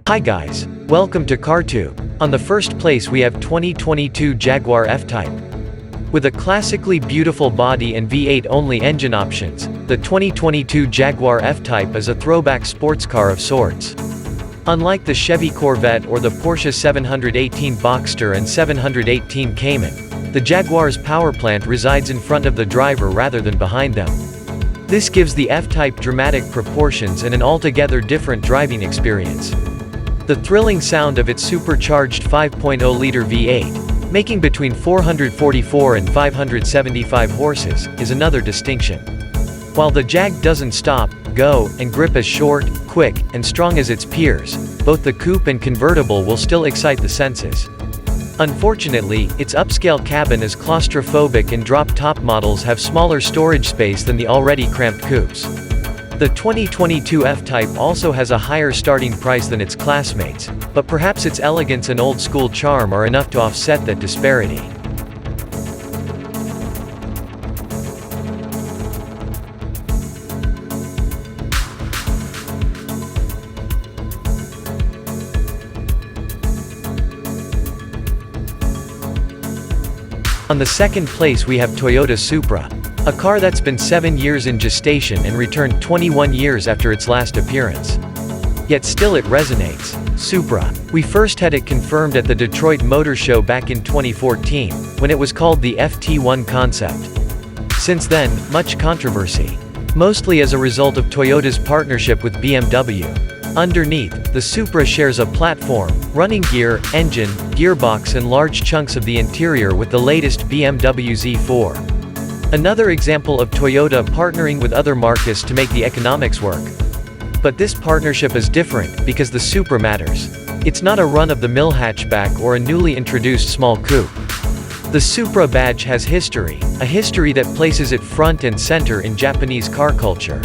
Hi guys, welcome to CarTube. On the first place we have 2022 Jaguar F-Type. With a classically beautiful body and V8 only engine options, the 2022 Jaguar F-Type is a throwback sports car of sorts. Unlike the Chevy Corvette or the Porsche 718 Boxster and 718 Cayman, the Jaguar's power plant resides in front of the driver rather than behind them. This gives the F-Type dramatic proportions and an altogether different driving experience. The thrilling sound of its supercharged 5.0-liter V8, making between 444 and 575 horses, is another distinction. While the Jag doesn't stop, go, and grip as short, quick, and strong as its peers, both the coupe and convertible will still excite the senses. Unfortunately, its upscale cabin is claustrophobic and drop-top models have smaller storage space than the already cramped coupes. The 2022 F-Type also has a higher starting price than its classmates, but perhaps its elegance and old-school charm are enough to offset that disparity. On the second place we have Toyota Supra, a car that's been 7 years in gestation and returned 21 years after its last appearance. Yet still it resonates. Supra. We first had it confirmed at the Detroit Motor Show back in 2014, when it was called the FT1 concept. Since then, much controversy. Mostly as a result of Toyota's partnership with BMW. Underneath, the Supra shares a platform, running gear, engine, gearbox and large chunks of the interior with the latest BMW Z4. Another example of Toyota partnering with other marques to make the economics work. But this partnership is different, because the Supra matters. It's not a run-of-the-mill hatchback or a newly introduced small coupe. The Supra badge has history, a history that places it front and center in Japanese car culture.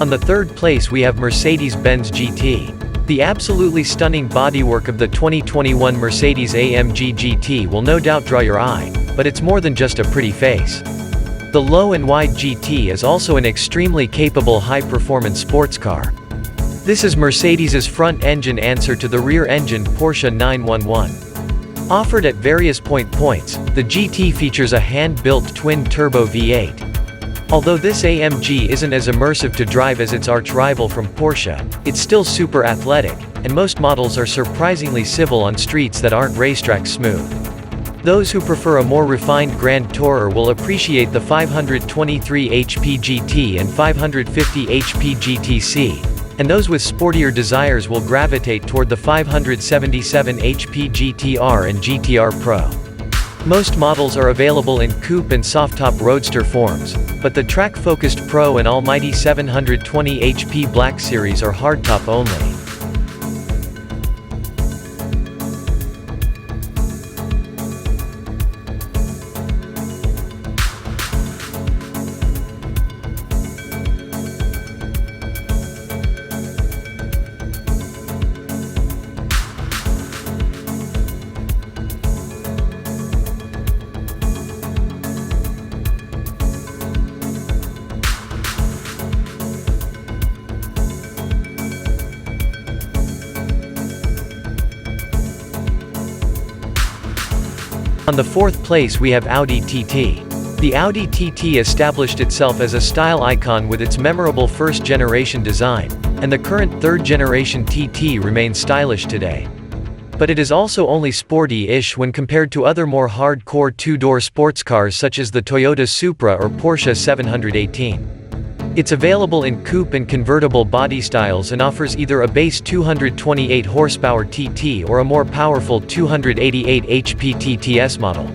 On the third place we have Mercedes-Benz GT. The absolutely stunning bodywork of the 2021 Mercedes-AMG GT will no doubt draw your eye, but it's more than just a pretty face. The low and wide GT is also an extremely capable high-performance sports car. This is Mercedes' front-engine answer to the rear-engine Porsche 911. Offered at various points, the GT features a hand-built twin-turbo V8. Although this AMG isn't as immersive to drive as its arch-rival from Porsche, it's still super athletic, and most models are surprisingly civil on streets that aren't racetrack smooth. Those who prefer a more refined Grand Tourer will appreciate the 523 HP GT and 550 HP GTC, and those with sportier desires will gravitate toward the 577 HP GTR and GTR Pro. Most models are available in coupe and soft-top roadster forms, but the track-focused Pro and almighty 720 HP Black Series are hardtop only. On the fourth place we have Audi TT. The Audi TT established itself as a style icon with its memorable first-generation design, and the current third-generation TT remains stylish today. But it is also only sporty-ish when compared to other more hardcore two-door sports cars such as the Toyota Supra or Porsche 718. It's available in coupe and convertible body styles and offers either a base 228 horsepower TT or a more powerful 288 HP TTS model.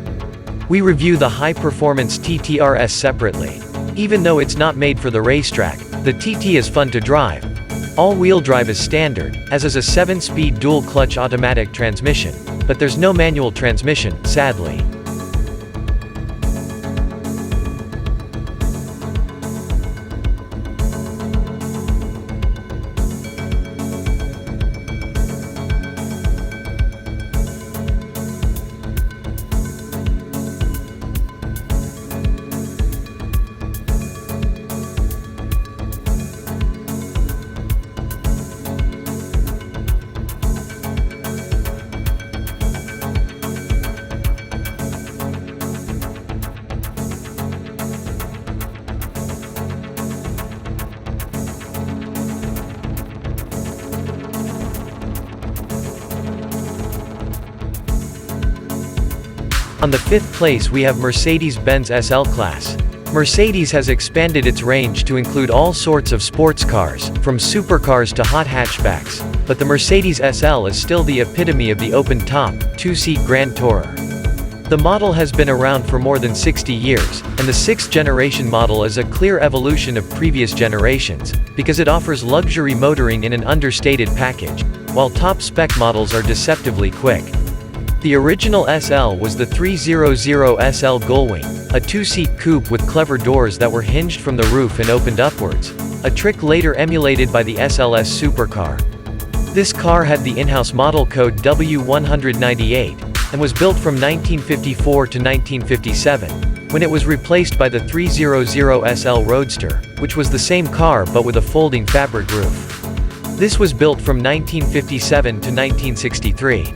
We review the high-performance TT RS separately. Even though it's not made for the racetrack, the TT is fun to drive. All-wheel drive is standard, as is a 7-speed dual-clutch automatic transmission, but there's no manual transmission, sadly. On the 5th place we have Mercedes-Benz SL-Class. Mercedes has expanded its range to include all sorts of sports cars, from supercars to hot hatchbacks, but the Mercedes SL is still the epitome of the open-top, two-seat Grand Tourer. The model has been around for more than 60 years, and the 6th generation model is a clear evolution of previous generations, because it offers luxury motoring in an understated package, while top-spec models are deceptively quick. The original SL was the 300 SL Gullwing, a two-seat coupe with clever doors that were hinged from the roof and opened upwards, a trick later emulated by the SLS supercar. This car had the in-house model code W198, and was built from 1954 to 1957, when it was replaced by the 300 SL Roadster, which was the same car but with a folding fabric roof. This was built from 1957 to 1963.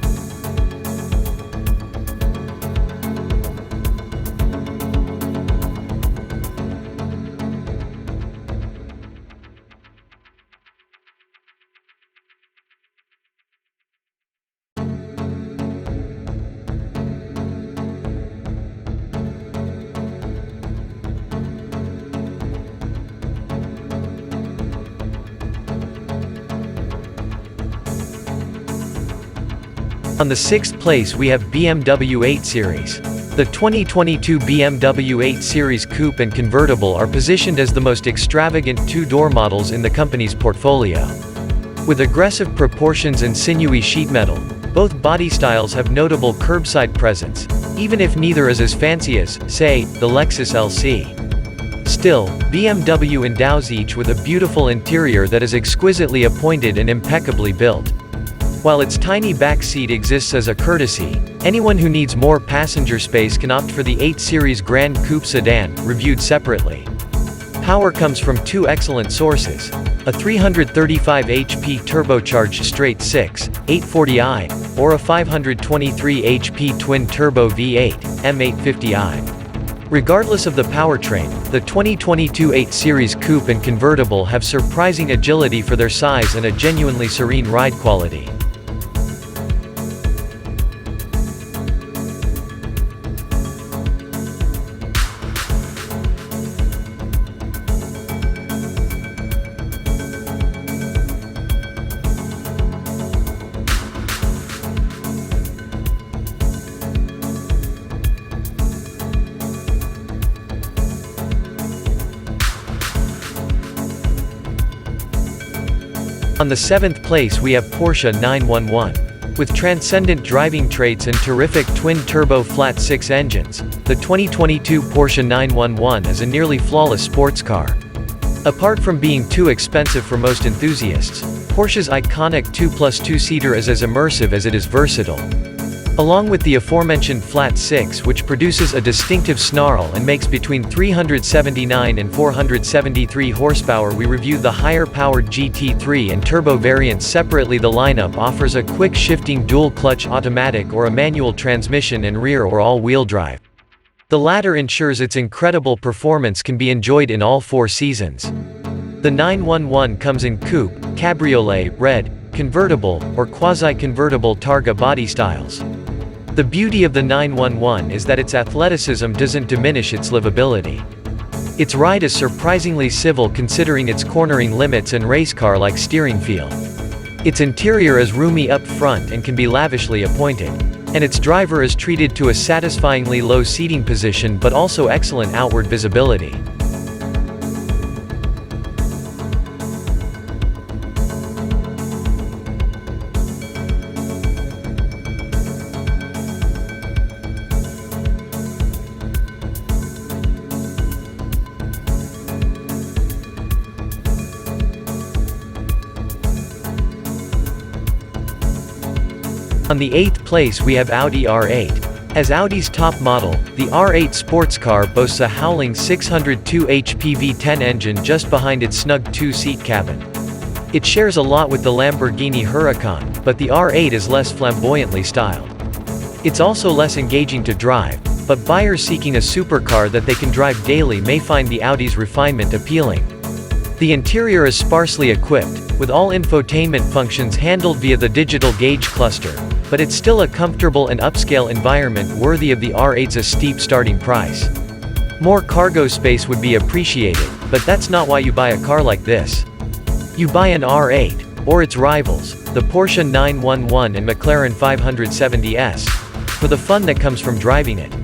On the 6th place we have BMW 8 Series. The 2022 BMW 8 Series Coupe and Convertible are positioned as the most extravagant two-door models in the company's portfolio. With aggressive proportions and sinewy sheet metal, both body styles have notable curbside presence, even if neither is as fancy as, say, the Lexus LC. Still, BMW endows each with a beautiful interior that is exquisitely appointed and impeccably built. While its tiny back seat exists as a courtesy, anyone who needs more passenger space can opt for the 8 Series Grand Coupe Sedan, reviewed separately. Power comes from two excellent sources: a 335 HP turbocharged straight-six, 840i, or a 523 HP twin-turbo V8, M850i. Regardless of the powertrain, the 2022 8 Series Coupe and Convertible have surprising agility for their size and a genuinely serene ride quality. On the 7th place we have Porsche 911. With transcendent driving traits and terrific twin-turbo flat-six engines, the 2022 Porsche 911 is a nearly flawless sports car. Apart from being too expensive for most enthusiasts, Porsche's iconic 2+2-seater is as immersive as it is versatile. Along with the aforementioned flat-six, which produces a distinctive snarl and makes between 379 and 473 horsepower, we reviewed the higher-powered GT3 and turbo variants separately. The lineup offers a quick-shifting dual-clutch automatic or a manual transmission and rear or all-wheel drive. The latter ensures its incredible performance can be enjoyed in all four seasons. The 911 comes in coupe, cabriolet, red, convertible, or quasi-convertible Targa body styles. The beauty of the 911 is that its athleticism doesn't diminish its livability. Its ride is surprisingly civil considering its cornering limits and race car-like steering feel. Its interior is roomy up front and can be lavishly appointed. and its driver is treated to a satisfyingly low seating position but also excellent outward visibility. On the 8th place we have Audi R8. As Audi's top model, the R8 sports car boasts a howling 602 HP V10 engine just behind its snug two-seat cabin. It shares a lot with the Lamborghini Huracan, but the R8 is less flamboyantly styled. It's also less engaging to drive, but buyers seeking a supercar that they can drive daily may find the Audi's refinement appealing. The interior is sparsely equipped, with all infotainment functions handled via the digital gauge cluster, but it's still a comfortable and upscale environment worthy of the R8's steep starting price. More cargo space would be appreciated, but that's not why you buy a car like this. You buy an R8, or its rivals, the Porsche 911 and McLaren 570S, for the fun that comes from driving it.